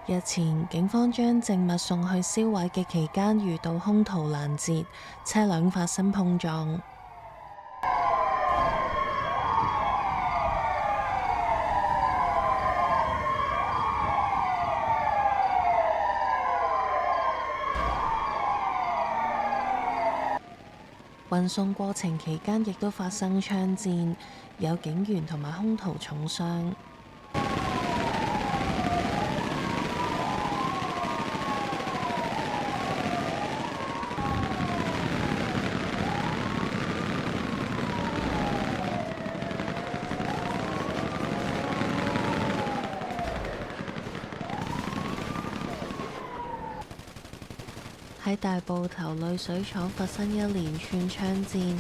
日前，警方將證物送去銷毀嘅期間，遇到兇徒攔截，車輛發生碰撞。運送過程期間亦都發生槍戰，有警員同埋兇徒重傷。喺大埔頭濾水廠發生一連串槍戰。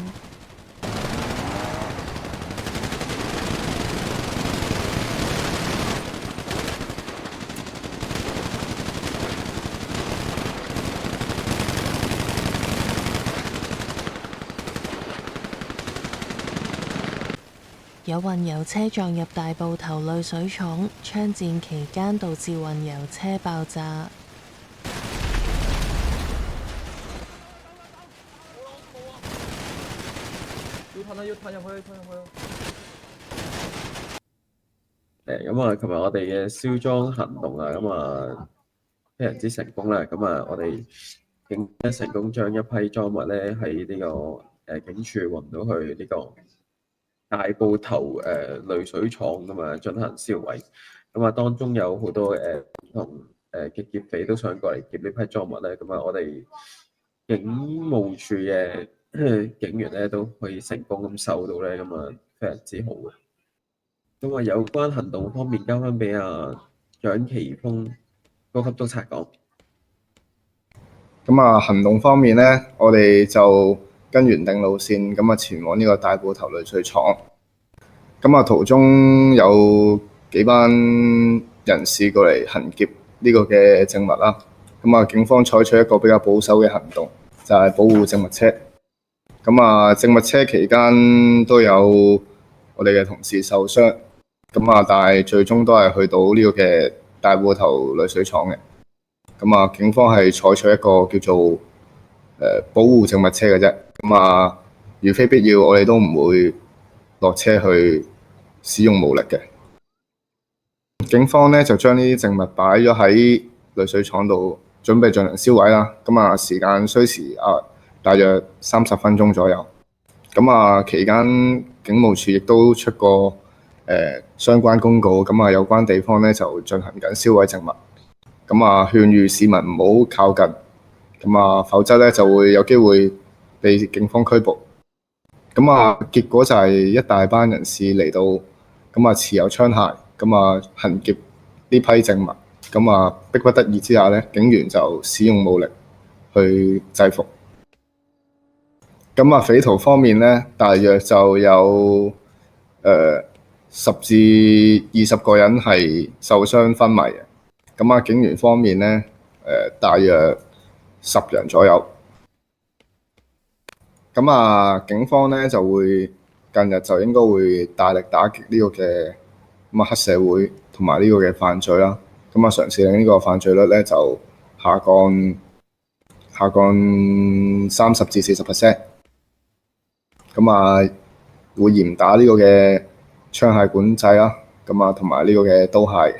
有運油車撞入大埔頭濾水廠，槍戰期間導致運油車爆炸。琴日我哋嘅燒裝行動啊，非常之成功啦。我哋警方成功將一批裝物咧喺呢個警署運到去呢個大埔頭濾水廠進行銷毀。當中有好多唔同嘅劫匪都想過嚟劫呢批裝物咧。我哋警務處嘅警員咧都可以成功咁收到咧，非常之好嘅。有關行動方面，交翻俾蔣奇峰高級督察講。行動方面咧，我哋就跟原定路線前往呢個大埔頭濾水廠。途中有幾班人士過嚟行劫呢個嘅證物啦。警方採取一個比較保守嘅行動，就係保護證物車。證物車期間都有我哋嘅同事受傷。但係最終都係去到呢個嘅大埔頭濾水廠嘅。警方係採取一個叫做保護證物車嘅啫。如非必要，我哋都唔會落車去使用武力嘅。警方咧就將呢啲證物擺咗喺濾水廠度，準備進行銷毀啦。時間需時大約30分鐘左右。期間警務處亦都出過相關公告，有關地方咧就進行緊銷毀證物。勸喻市民唔好靠近，否則咧就會有機會被警方拘捕。結果就係一大班人士嚟到，持有槍械，行劫呢批證物。迫不得已之下咧，警員就使用武力去制服。匪徒方面咧，大約就有10至20個人係受傷昏迷嘅。警員方面咧，大約10人左右。警方咧就會近日就應該會大力打擊呢個嘅黑社會同埋呢個嘅犯罪啦。嘗試令呢個犯罪率咧就下降30至40%。會嚴打呢個嘅槍械管制啦，同埋呢個嘅刀械。